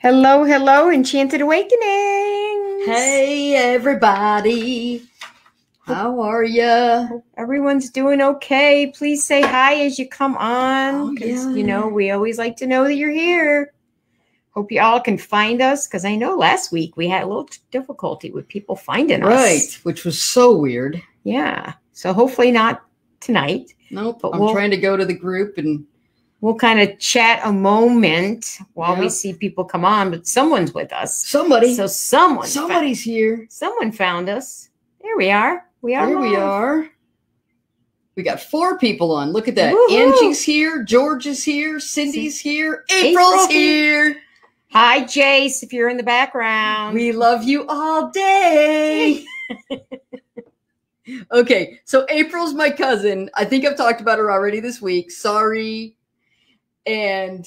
Hello, hello, Enchanted Awakenings. Hey, everybody. How are ya? Everyone's doing okay. Please say hi as you come on, because, yeah. we always like to know that you're here. Hope you all can find us, because I know last week we had a little difficulty with people finding us. Right, which was so weird. Yeah, so hopefully not tonight. Nope, but I'm trying to go to the group and we'll kind of chat a moment while we see people come on, but someone's with us. Somebody. So somebody's here. Someone found us. There we are. We are. We got 4 people on. Look at that. Woo-hoo. Angie's here. George is here. Cindy's here. April's here. Hi, Jace, if you're in the background. We love you all day. Okay, so April's my cousin. I think I've talked about her already this week. Sorry. And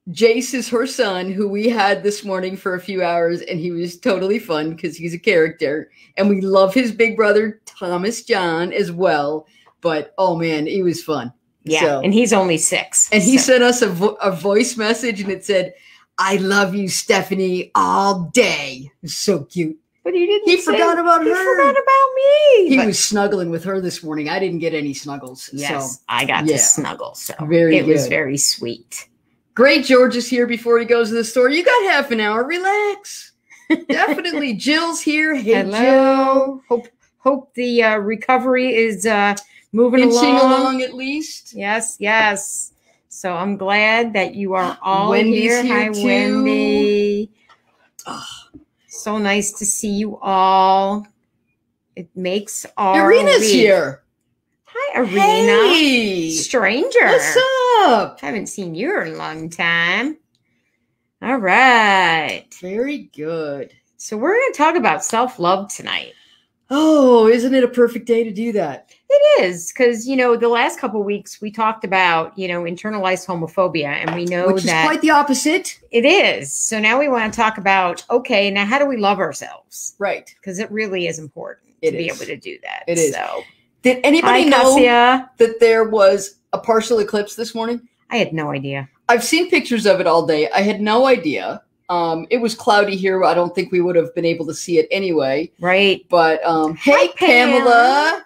Jace is her son, who we had this morning for a few hours, and he was totally fun because he's a character. And we love his big brother, Thomas John, as well. But, oh, man, he was fun. Yeah, and he's only 6. And he sent us a voice message, and it said, "I love you, Stephanie, all day." It was so cute. But he didn't. He forgot about her. He forgot about me. He was snuggling with her this morning. I didn't get any snuggles. Yes, so, I got to snuggle. So it was very sweet. Great. George is here before he goes to the store. You got half an hour. Relax. Definitely. Jill's here. Hey, hello. Jill. Hope the recovery is moving along at least. Yes. So I'm glad that you are all Wendy's here. Hi, too. Wendy. Oh. So nice to see you all. It makes our Irina's week. here. Hi, Irina. Hey. Stranger. What's up? Haven't seen you in a long time. All right. Very good. So we're going to talk about self-love tonight. Oh, isn't it a perfect day to do that? It is, because, the last couple of weeks we talked about, internalized homophobia, and we know Which is quite the opposite. It is. So now we want to talk about, okay, now how do we love ourselves? Right. Because it really is important to be able to do that. It is. So, did anybody know that there was a partial eclipse this morning? I had no idea. I've seen pictures of it all day. I had no idea. It was cloudy here. I don't think we would have been able to see it anyway. Right. But hey, Pamela.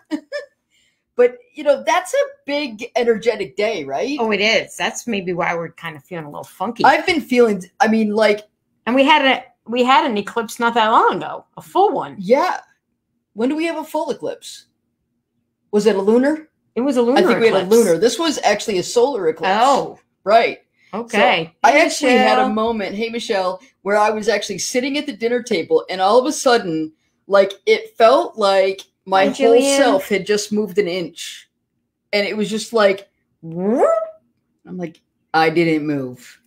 But, that's a big energetic day, right? Oh, it is. That's maybe why we're kind of feeling a little funky. I've been feeling, and we had an eclipse not that long ago, a full one. Yeah. When do we have a full eclipse? Was it a lunar? It was a lunar eclipse. I think we had a lunar. This was actually a solar eclipse. Oh. Right. Okay. So I actually had a moment, hey, Michelle, where I was actually sitting at the dinner table, and all of a sudden, it felt like my whole self had just moved an inch. And it was just like, whoop. I'm like, I didn't move.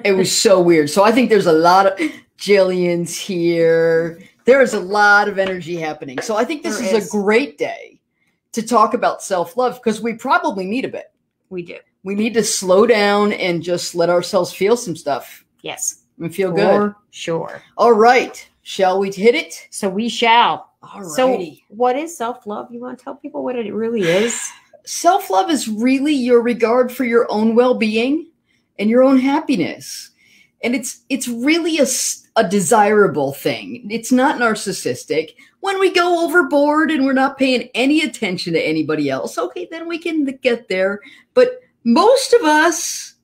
It was so weird. So I think there's a lot of Jillian's here. There is a lot of energy happening. So I think this is a great day to talk about self-love, because we probably need a bit. We do. We need to slow down and just let ourselves feel some stuff. Yes. And feel good. Sure. All right. Shall we hit it? So we shall. All righty. So what is self-love? You want to tell people what it really is? Self-love is really your regard for your own well-being and your own happiness. And it's really a desirable thing. It's not narcissistic. When we go overboard and we're not paying any attention to anybody else, okay, then we can get there. But most of us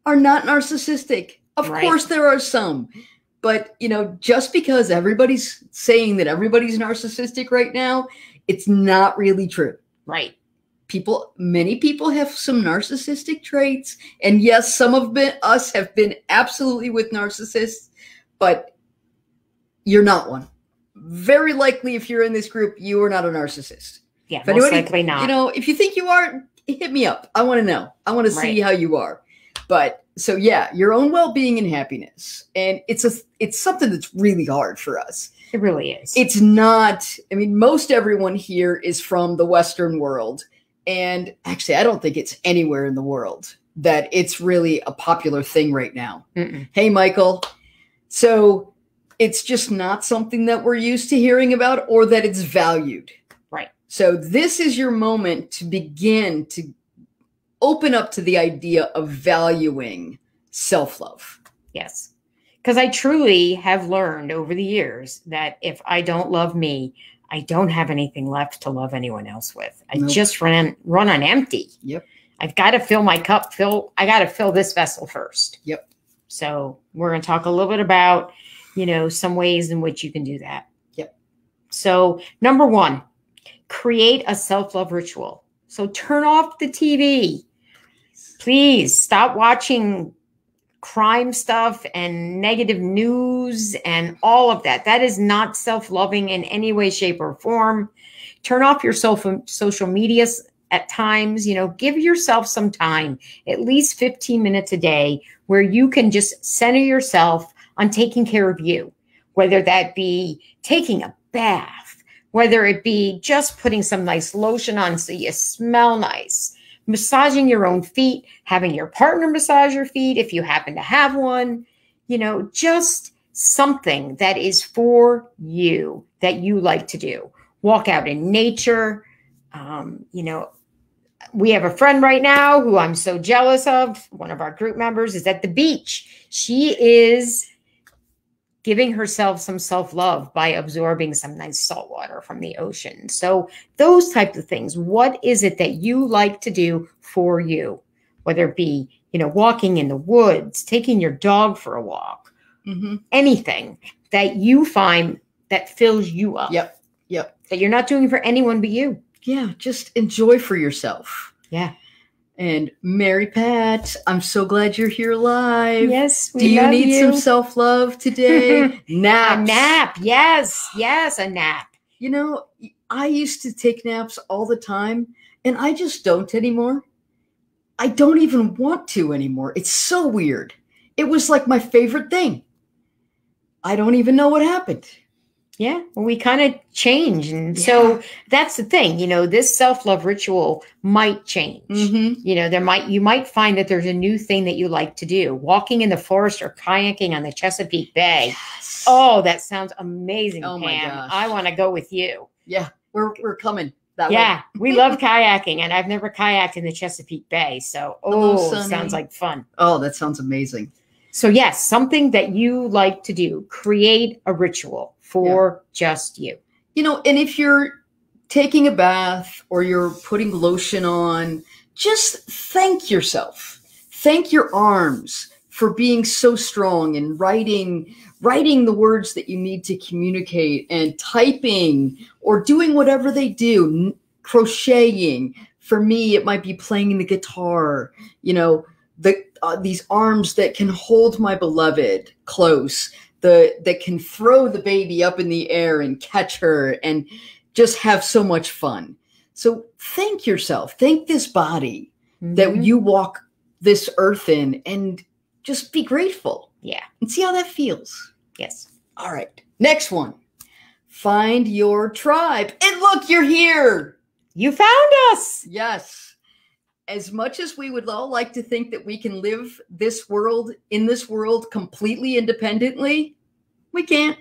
are not narcissistic. Of course, there are some. But, just because everybody's saying that everybody's narcissistic right now, it's not really true. Right. Many people have some narcissistic traits. And yes, some of us have been absolutely with narcissists, but you're not one. Very likely, if you're in this group, you are not a narcissist. Yeah, most likely not. If you think you are, hit me up. I want to know. I want to see how you are. But so yeah, your own well-being and happiness. And it's something that's really hard for us. It really is. It's not, most everyone here is from the Western world. And actually, I don't think it's anywhere in the world that it's really a popular thing right now. Mm-mm. Hey, Michael. So it's just not something that we're used to hearing about or that it's valued. Right. So this is your moment to begin to open up to the idea of valuing self-love. Yes. Because I truly have learned over the years that if I don't love me, I don't have anything left to love anyone else with. I Nope. just run on empty. Yep. I've got to fill my cup. I got to fill this vessel first. Yep. So we're going to talk a little bit about, some ways in which you can do that. Yep. So number 1, create a self-love ritual. So turn off the TV. Please stop watching crime stuff and negative news and all of that. That is not self-loving in any way, shape, or form. Turn off your social media at times. Give yourself some time, at least 15 minutes a day, where you can just center yourself on taking care of you, whether that be taking a bath, whether it be just putting some nice lotion on so you smell nice, massaging your own feet, having your partner massage your feet if you happen to have one, just something that is for you that you like to do. Walk out in nature. We have a friend right now who I'm so jealous of. One of our group members is at the beach. She is giving herself some self-love by absorbing some nice salt water from the ocean. So those types of things. What is it that you like to do for you? Whether it be, walking in the woods, taking your dog for a walk, anything that you find that fills you up. Yep. That you're not doing for anyone but you. Yeah, just enjoy for yourself. Yeah. And Mary Pat, I'm so glad you're here live. Yes, we Do you love need some self-love today? Naps. A nap. Yes, a nap. I used to take naps all the time, and I just don't anymore. I don't even want to anymore. It's so weird. It was like my favorite thing. I don't even know what happened. Yeah, well, we kind of change. And so that's the thing, this self-love ritual might change. You might find that there's a new thing that you like to do. Walking in the forest or kayaking on the Chesapeake Bay. Yes. Oh, that sounds amazing, Oh, Pam. my gosh. I want to go with you. Yeah, we're coming that way. Yeah, we love kayaking, and I've never kayaked in the Chesapeake Bay. So, sounds like fun. Oh, that sounds amazing. So yes, something that you like to do, create a ritual for just you. And if you're taking a bath or you're putting lotion on, just thank yourself. Thank your arms for being so strong and writing the words that you need to communicate and typing or doing whatever they do, crocheting. For me, it might be playing the guitar, these arms that can hold my beloved close, that can throw the baby up in the air and catch her and just have so much fun. So thank yourself. Thank this body that you walk this earth in, and just be grateful. Yeah. And see how that feels. Yes. All right. Next one. Find your tribe. And look, you're here. You found us. Yes. As much as we would all like to think that we can live in this world completely independently, we can't.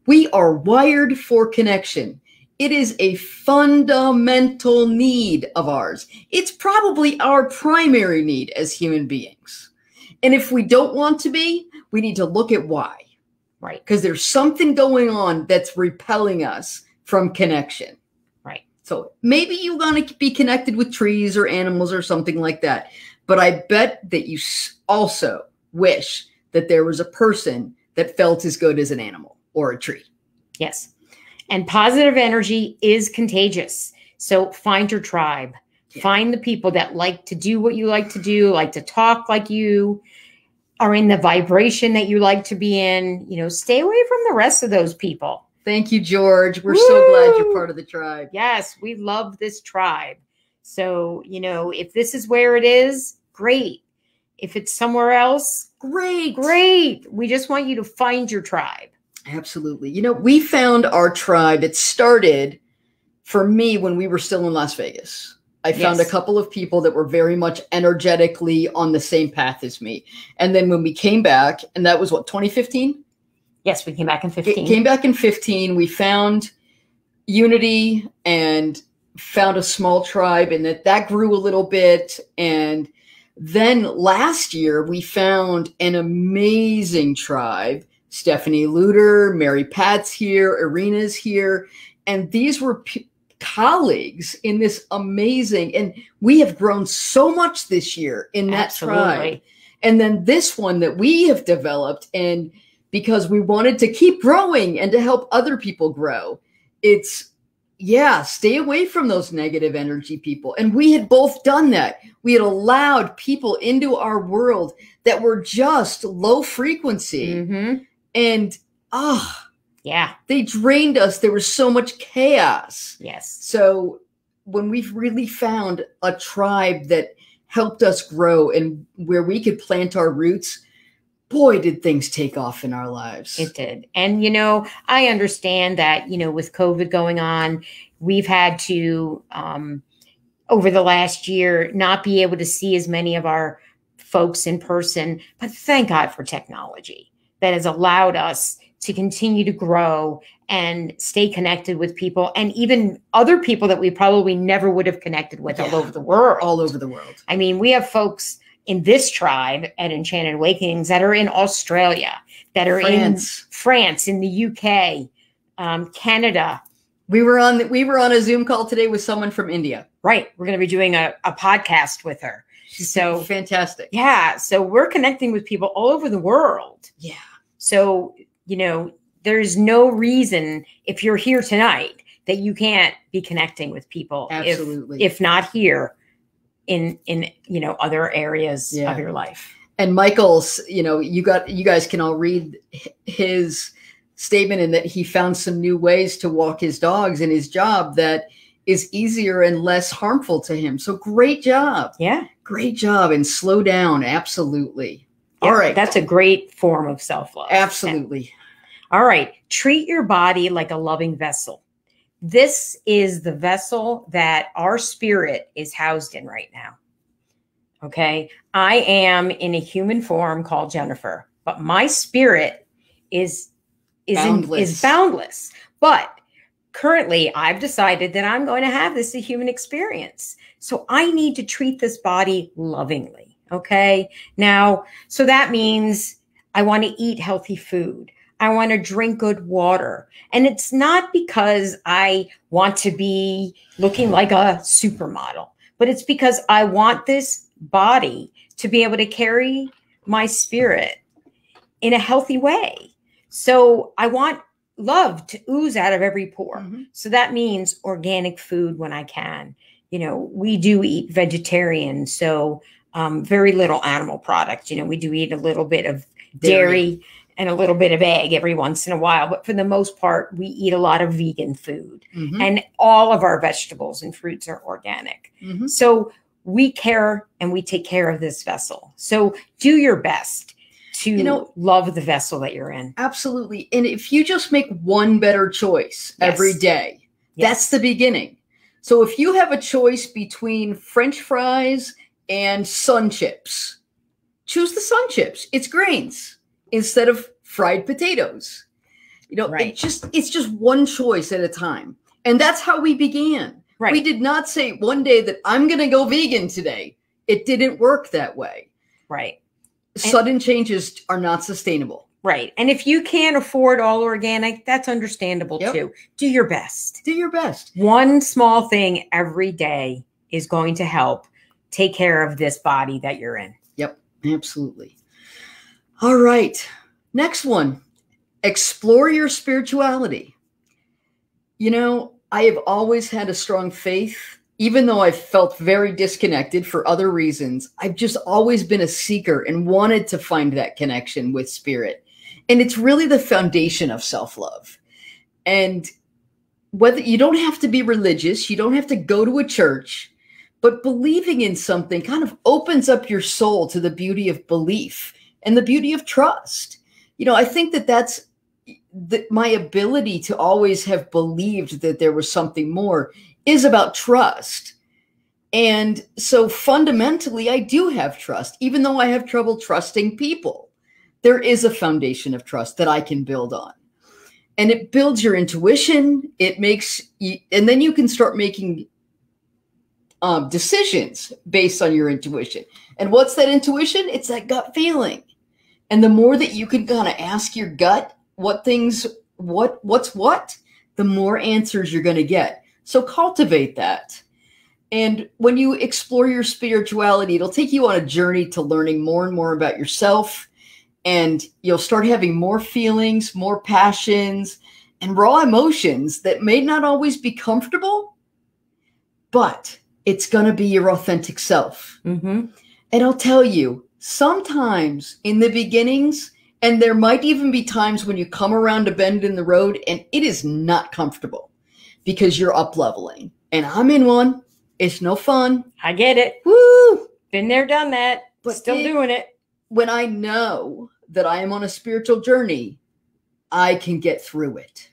We are wired for connection. It is a fundamental need of ours. It's probably our primary need as human beings. And if we don't want to be, we need to look at why. Right. Because there's something going on that's repelling us from connection. So maybe you want to be connected with trees or animals or something like that. But I bet that you also wish that there was a person that felt as good as an animal or a tree. Yes. And positive energy is contagious. So find your tribe. Yeah. Find the people that like to do what you like to do, like to talk like you, are in the vibration that you like to be in. Stay away from the rest of those people. Thank you, George. We're so glad you're part of the tribe. Yes, we love this tribe. So, if this is where it is, great. If it's somewhere else, great. We just want you to find your tribe. Absolutely. We found our tribe. It started for me when we were still in Las Vegas. I found a couple of people that were very much energetically on the same path as me. And then when we came back, and that was 2015? Yes, we came back in 15. Came back in 15. We found unity and found a small tribe, and that grew a little bit. And Then last year, we found an amazing tribe. Stephanie Luter, Mary Pat's here, Irina's here. And these were colleagues in this amazing, and we have grown so much this year in that tribe. And then this one that we have developed, and because we wanted to keep growing and to help other people grow, it's, yeah, stay away from those negative energy people. And we had both done that. We had allowed people into our world that were just low frequency. Mm-hmm. And, yeah, they drained us. There was so much chaos. Yes. So when we've really found a tribe that helped us grow and where we could plant our roots, boy, did things take off in our lives. It did. And, I understand that, with COVID going on, we've had to, over the last year, not be able to see as many of our folks in person. But thank God for technology that has allowed us to continue to grow and stay connected with people, and even other people that we probably never would have connected with all over the world. All over the world. I mean, we have folks in this tribe at Enchanted Awakenings that are in Australia, that are in France, in the UK, Canada. We were on a Zoom call today with someone from India. Right. We're going to be doing a podcast with her. So fantastic. Yeah. So we're connecting with people all over the world. Yeah. So, there's no reason, if you're here tonight, that you can't be connecting with people. Absolutely. If not here in other areas of your life. And Michael's, you guys can all read his statement in that he found some new ways to walk his dogs in his job that is easier and less harmful to him. So great job. Yeah. Great job. And slow down. Absolutely. Yeah, all right. That's a great form of self-love. Absolutely. All right. Treat your body like a loving vessel. This is the vessel that our spirit is housed in right now. Okay. I am in a human form called Jennifer, but my spirit is boundless. But currently I've decided that I'm going to have this a human experience. So I need to treat this body lovingly. Okay. Now, so that means I want to eat healthy food. I want to drink good water. And it's not because I want to be looking like a supermodel, but it's because I want this body to be able to carry my spirit in a healthy way. So I want love to ooze out of every pore. Mm-hmm. So that means organic food when I can. We do eat vegetarian, so very little animal products. We do eat a little bit of dairy and a little bit of egg every once in a while. But for the most part, we eat a lot of vegan food. Mm-hmm. And all of our vegetables and fruits are organic. Mm-hmm. So we care and we take care of this vessel. So do your best to love the vessel that you're in. Absolutely. And if you just make one better choice every day, that's the beginning. So if you have a choice between French fries and sun chips, choose the sun chips. It's grains instead of fried potatoes. It's just one choice at a time. And that's how we began. Right. We did not say one day that I'm going to go vegan today. It didn't work that way. Right. Sudden changes are not sustainable. Right. And if you can't afford all organic, that's understandable too. Do your best. Do your best. One small thing every day is going to help take care of this body that you're in. Yep. Absolutely. All right. Next one. Explore your spirituality. I have always had a strong faith, even though I've felt very disconnected for other reasons. I've just always been a seeker and wanted to find that connection with spirit. And it's really the foundation of self-love. And whether you don't have to be religious, you don't have to go to a church, but believing in something kind of opens up your soul to the beauty of belief and the beauty of trust. I think that's my ability to always have believed that there was something more is about trust. And so fundamentally, I do have trust, even though I have trouble trusting people. There is a foundation of trust that I can build on. And it builds your intuition. It makes you, and then you can start making decisions based on your intuition. And what's that intuition? It's that gut feeling. And the more that you can kind of ask your gut what's what, the more answers you're going to get. So cultivate that. And when you explore your spirituality, it'll take you on a journey to learning more and more about yourself. And you'll start having more feelings, more passions, and raw emotions that may not always be comfortable, but it's going to be your authentic self. Mm-hmm. And I'll tell you, sometimes in the beginnings, and there might even be times when you come around a bend in the road and it is not comfortable because you're up leveling. And I'm in one. It's no fun. I get it. Woo! Been there, done that. But Still doing it. When I know that I am on a spiritual journey, I can get through it.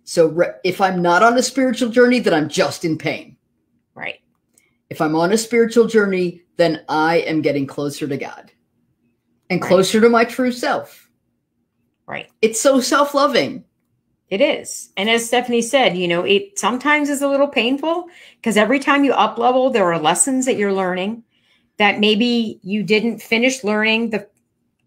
So if I'm not on a spiritual journey, then I'm just in pain. Right. If I'm on a spiritual journey, then I am getting closer to God and closer to my true self. Right. It's so self-loving. It is. And as Stephanie said, you know, it sometimes is a little painful because every time you up level, there are lessons that you're learning that maybe you didn't finish learning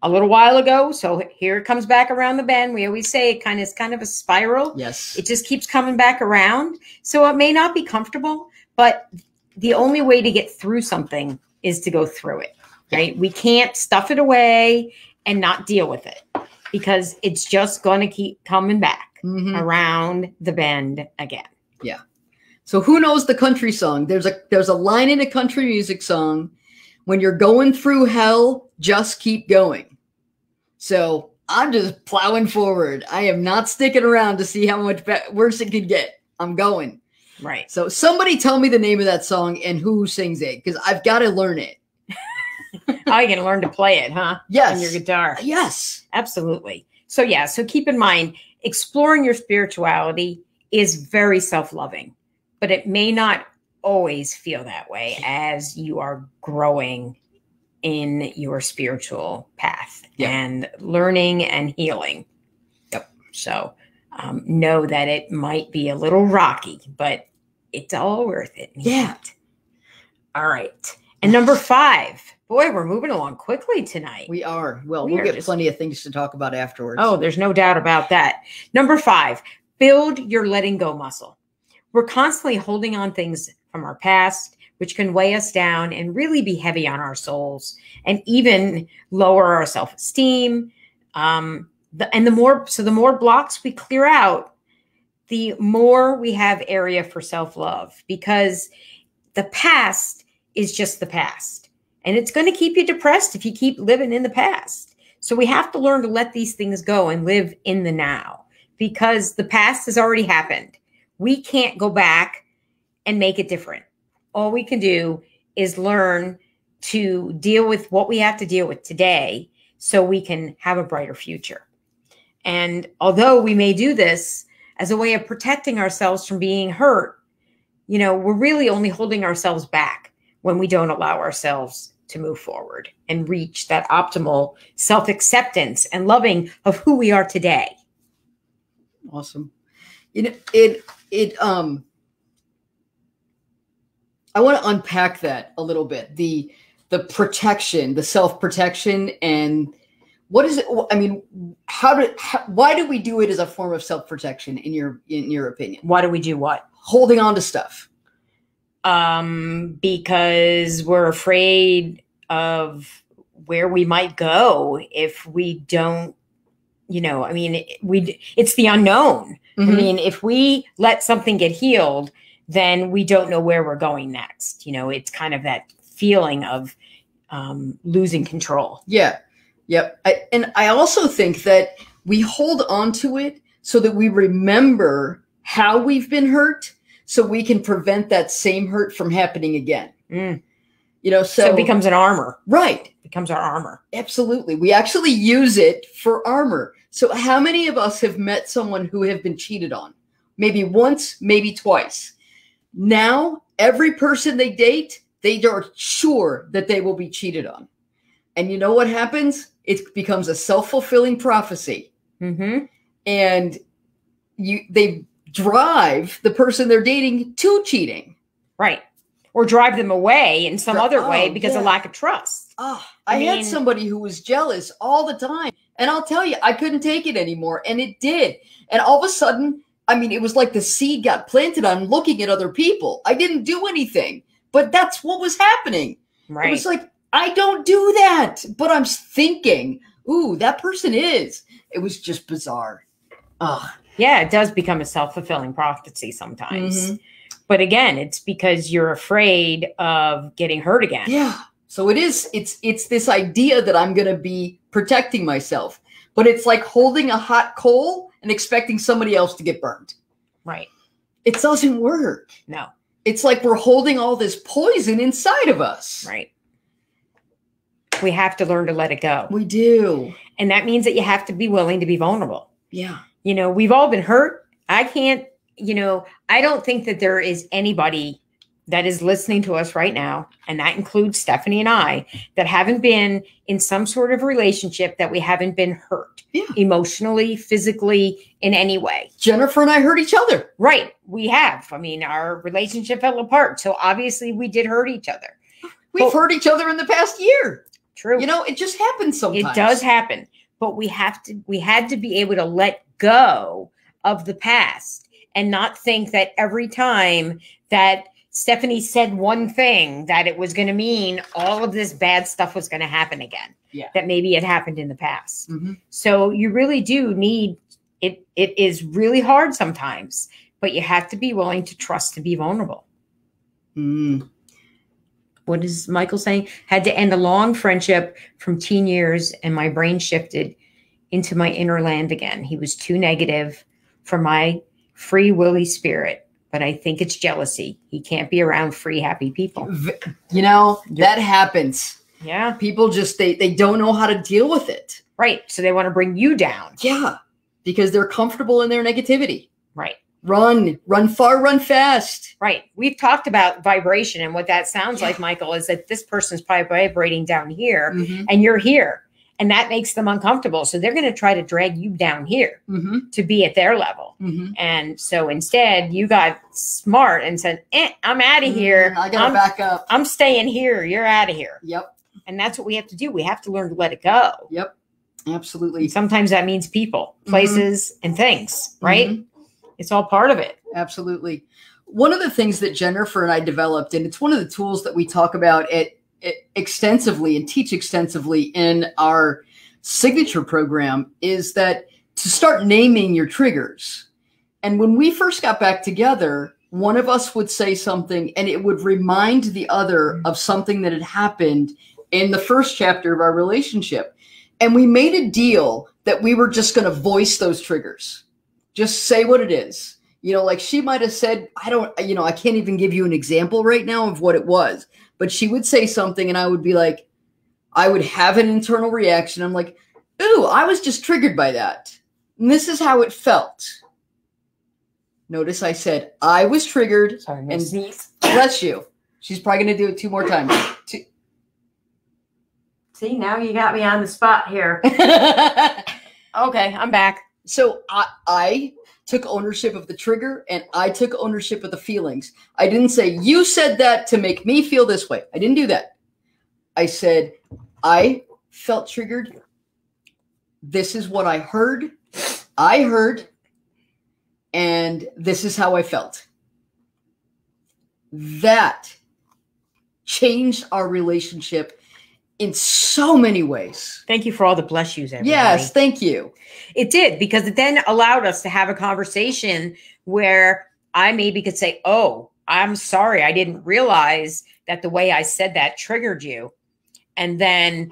a little while ago. So here it comes back around the bend. We always say it's kind of a spiral. Yes. It just keeps coming back around. So it may not be comfortable, but the only way to get through something is to go through it, right? We can't stuff it away and not deal with it because it's just going to keep coming back around the bend again. Yeah. So who knows the country song? There's a line in a country music song, when you're going through hell, just keep going. So I'm just plowing forward. I am not sticking around to see how much worse it could get. I'm going. Right. So somebody tell me the name of that song and who sings it, because I've got to learn it. How are you going to learn to play it, huh? Yes. On your guitar. Yes. Absolutely. So yeah, so keep in mind, exploring your spirituality is very self-loving, but it may not always feel that way as you are growing in your spiritual path and learning and healing. Yep. So know that it might be a little rocky, but it's all worth it. Yeah. All right. And number 5, boy, we're moving along quickly tonight. We are. Well, we'll get plenty of things to talk about afterwards. Oh, there's no doubt about that. Number 5, build your letting go muscle. We're constantly holding on things from our past, which can weigh us down and really be heavy on our souls and even lower our self-esteem. The more blocks we clear out, the more we have area for self-love, because the past is just the past. And it's going to keep you depressed if you keep living in the past. So we have to learn to let these things go and live in the now, because the past has already happened. We can't go back and make it different. All we can do is learn to deal with what we have to deal with today so we can have a brighter future. And although we may do this as a way of protecting ourselves from being hurt, you know, we're really only holding ourselves back when we don't allow ourselves to move forward and reach that optimal self-acceptance and loving of who we are today. Awesome. You know, I want to unpack that a little bit. The protection, the self-protection, and what is it? I mean, why do we do it as a form of self-protection in your opinion? Why do we do what? Holding on to stuff. Because we're afraid of where we might go if we don't, you know, I mean, it's the unknown. I mean, if we let something get healed, then we don't know where we're going next. You know, it's kind of that feeling of losing control. Yeah. Yep. I also think that we hold on to it so that we remember how we've been hurt, so we can prevent that same hurt from happening again. You know, so it becomes an armor. Right. It becomes our armor. Absolutely. We actually use it for armor. So how many of us have met someone who have been cheated on? Maybe once, maybe twice. Now, every person they date, they are sure that they will be cheated on. And you know what happens? It becomes a self-fulfilling prophecy. And they drive the person they're dating to cheating. Right. or drive them away in some other way Oh, because of yeah. lack of trust. Oh, I I mean- had somebody who was jealous all the time. And I'll tell you, I couldn't take it anymore. And it did. And all of a sudden, I mean, it was like the seed got planted on looking at other people. I didn't do anything, but that's what was happening. Right. It was like, I don't do that. But I'm thinking, ooh, that person is. It was just bizarre. Ugh. Yeah, it does become a self-fulfilling prophecy sometimes. Mhm. But again, it's because you're afraid of getting hurt again. Yeah. So it's this idea that I'm going to be protecting myself, but it's like holding a hot coal and expecting somebody else to get burned. Right. It doesn't work. No. It's like we're holding all this poison inside of us. Right. We have to learn to let it go. We do. And that means that you have to be willing to be vulnerable. Yeah. You know, we've all been hurt. I can't, you know, I don't think that there is anybody that is listening to us right now, and that includes Stephanie and I, that haven't been in some sort of relationship that we haven't been hurt Yeah. emotionally, physically, in any way. Jennifer and I hurt each other. Right. We have. I mean, our relationship fell apart. So obviously we did hurt each other. We've Well- hurt each other in the past year. True. You know, it just happens sometimes. It does happen, but we had to be able to let go of the past and not think that every time that Stephanie said one thing that it was going to mean all of this bad stuff was going to happen again. Yeah. That maybe it happened in the past. Mhm. So you really do need it. It is really hard sometimes, but you have to be willing to trust to be vulnerable. Mm. What is Michael saying? Had to end a long friendship from teen years, and my brain shifted into my inner land again. He was too negative for my free willy spirit, but I think it's jealousy. He can't be around free, happy people. You know, that happens. Yeah, People just, they don't know how to deal with it. right. So they want to bring you down. Yeah. Because they're comfortable in their negativity. Right, Run far, run fast. right. We've talked about vibration, and what that sounds like, Michael, is that this person's probably vibrating down here Mhm. and you're here. And that makes them uncomfortable. So they're going to try to drag you down here Mhm. to be at their level. Mhm. And so instead, you got smart and said, I'm out of here. I gotta back up. I'm staying here. You're out of here. Yep. And that's what we have to do. We have to learn to let it go. Yep. Absolutely. Sometimes that means people, places, and things, right? Mhm. It's all part of it. Absolutely. One of the things that Jennifer and I developed, and it's one of the tools that we talk about extensively and teach extensively in our signature program, is that to start naming your triggers. And when we first got back together, one of us would say something and it would remind the other of something that had happened in the first chapter of our relationship. And we made a deal that we were just going to voice those triggers. Just say what it is. You know, like she might have said, I can't even give you an example right now of what it was, but she would say something and I would be like, I would have an internal reaction. I'm like, ooh, I was just triggered by that. And this is how it felt. Notice I said, I was triggered. Sorry, and sneeze. bless you. She's probably going to do it 2 more times. See, now you got me on the spot here. Okay, I'm back. So I took ownership of the trigger and I took ownership of the feelings. I didn't say, you said that to make me feel this way. I didn't do that. I said, I felt triggered. This is what I heard. And this is how I felt. That changed our relationship in so many ways. Thank you for all the bless yous, everybody. Yes, thank you. It did, because it then allowed us to have a conversation where I maybe could say, oh, I'm sorry. I didn't realize that the way I said that triggered you. And then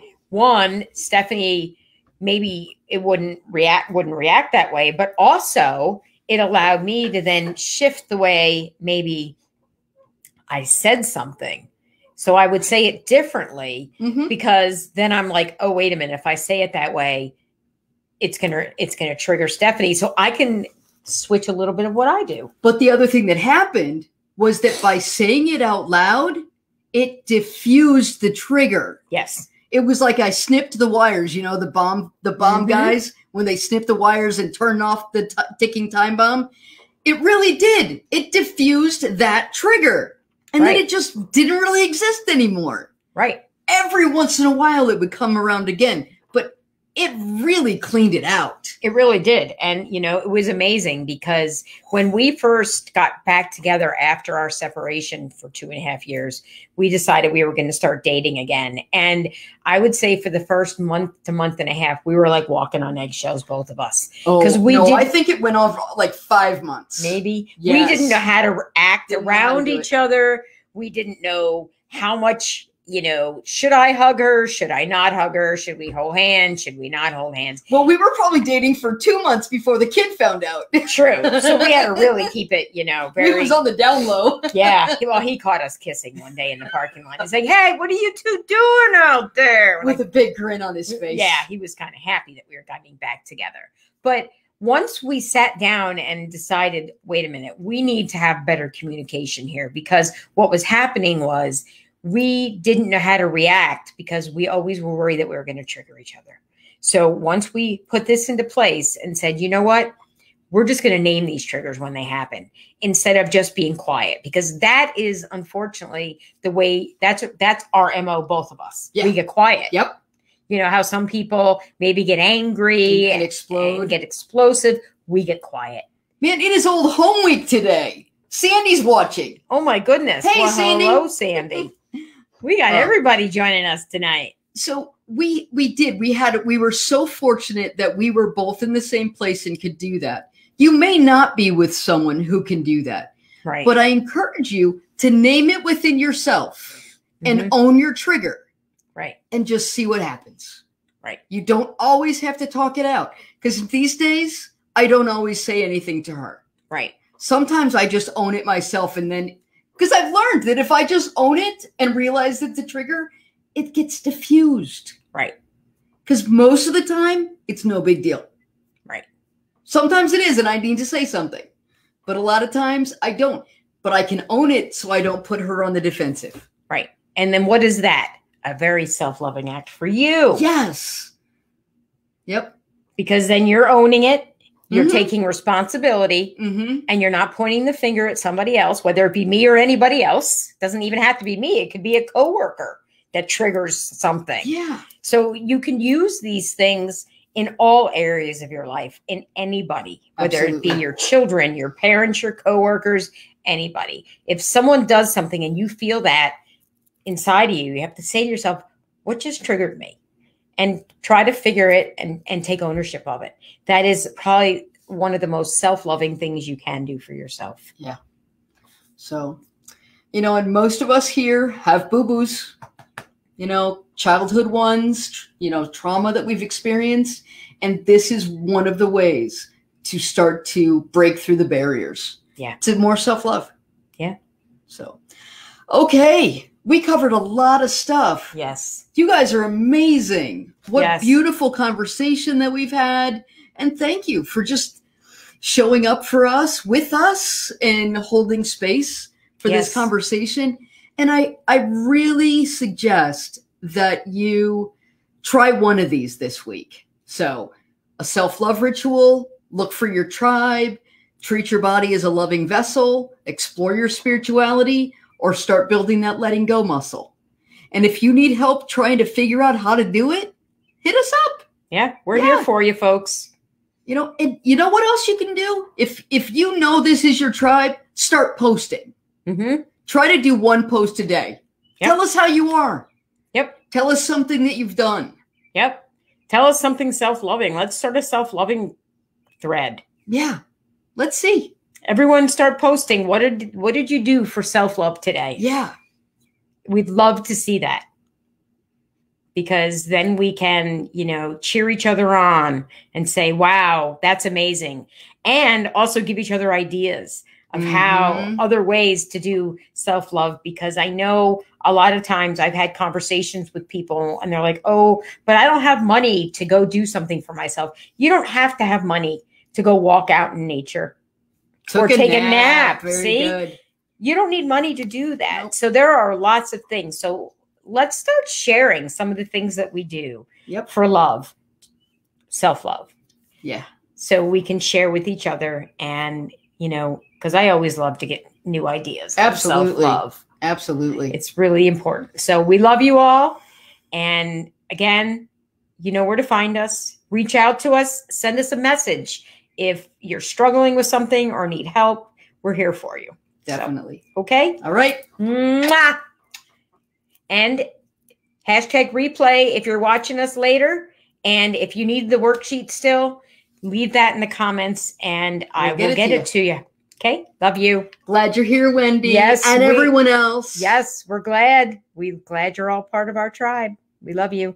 Stephanie, maybe it wouldn't react that way, but also it allowed me to then shift the way maybe I said something. So I would say it differently, because then I'm like, oh, wait a minute. If I say it that way, it's gonna trigger Stephanie. So I can switch a little bit of what I do. But the other thing that happened was that by saying it out loud, it diffused the trigger. Yes. It was like I snipped the wires, you know, the bomb guys, when they snip the wires and turn off the ticking time bomb. It really did. It diffused that trigger. And then it just didn't really exist anymore. Right. Every once in a while it would come around again, but it really cleaned it out. It really did. And, you know, it was amazing because when we first got back together after our separation for 2.5 years, we decided we were going to start dating again. And I would say for the first month to month and a half, we were like walking on eggshells, both of us. Because I think it went on like 5 months. Maybe. Yes. We didn't know how to act around each other. We didn't know how much, you know, should I hug her? Should I not hug her? Should we hold hands? Should we not hold hands? Well, we were probably dating for 2 months before the kid found out. True. So we had to really keep it, you know, very. He was on the down low. Yeah. Well, he caught us kissing one day in the parking lot. He's like, "Hey, what are you two doing out there?" With a big grin on his face. Yeah, he was kind of happy that we were getting back together. But once we sat down and decided, wait a minute, we need to have better communication here, because what was happening was we didn't know how to react because we always were worried that we were going to trigger each other. So once we put this into place and said, you know what, we're just going to name these triggers when they happen instead of just being quiet, because that is unfortunately the way that's our MO, both of us. Yeah. We get quiet. Yep. You know how some people maybe get angry and explode, and get explosive. We get quiet. Man, it is Old Home Week today. Sandy's watching. Oh my goodness. Hey, Sandy. Hello, Sandy. We got everybody joining us tonight. So we were so fortunate that we were both in the same place and could do that. You may not be with someone who can do that. Right. But I encourage you to name it within yourself and own your trigger. Right. And just see what happens. Right. You don't always have to talk it out, because these days I don't always say anything to her. Right. Sometimes I just own it myself, and then because I've learned that if I just own it and realize that the trigger, it gets diffused. Right. Because most of the time, it's no big deal. Right. Sometimes it is, and I need to say something. But a lot of times, I don't. But I can own it so I don't put her on the defensive. Right. And then what is that? A very self-loving act for you. Yes. Yep. Because then you're owning it. You're taking responsibility, and you're not pointing the finger at somebody else, whether it be me or anybody else. It doesn't even have to be me. It could be a coworker that triggers something. Yeah. So you can use these things in all areas of your life, in anybody, whether it be your children, your parents, your coworkers, anybody. If someone does something and you feel that inside of you, you have to say to yourself, what just triggered me? And try to figure it and take ownership of it. That is probably one of the most self-loving things you can do for yourself. Yeah. So, you know, and most of us here have boo-boos, you know, childhood ones, you know, trauma that we've experienced. And this is one of the ways to start to break through the barriers. Yeah. To more self-love. Yeah. So, okay. We covered a lot of stuff. Yes. You guys are amazing. What beautiful conversation that we've had. And thank you for just showing up for us, with us, and holding space for this conversation. And I really suggest that you try one of these this week. So a self-love ritual, look for your tribe, treat your body as a loving vessel, explore your spirituality, or start building that letting go muscle. And if you need help trying to figure out how to do it, hit us up. Yeah, we're here for you, folks. You know, and you know what else you can do? If you know this is your tribe, start posting. Try to do one post a day. Tell us how you are. Tell us something that you've done. Tell us something self-loving. Let's start a self-loving thread. Yeah. Let's see. Everyone start posting. What did you do for self-love today? Yeah. We'd love to see that, because then we can, you know, cheer each other on and say, wow, that's amazing. And also give each other ideas of how other ways to do self-love, because I know a lot of times I've had conversations with people and they're like, oh, but I don't have money to go do something for myself. You don't have to have money to go walk out in nature. Or take a nap. See, good. You don't need money to do that. Nope. So there are lots of things. So let's start sharing some of the things that we do for love, self-love. Yeah. So we can share with each other, and, you know, because I always love to get new ideas. Absolutely. Self-love. Absolutely. It's really important. So we love you all. And again, you know where to find us. Reach out to us. Send us a message. If you're struggling with something or need help, we're here for you. Definitely. So, okay? All right. Mwah! And hashtag replay if you're watching us later. And if you need the worksheet still, leave that in the comments and I will get it to you. Okay? Love you. Glad you're here, Wendy. Yes. And everyone else. Yes, we're glad. We're glad you're all part of our tribe. We love you.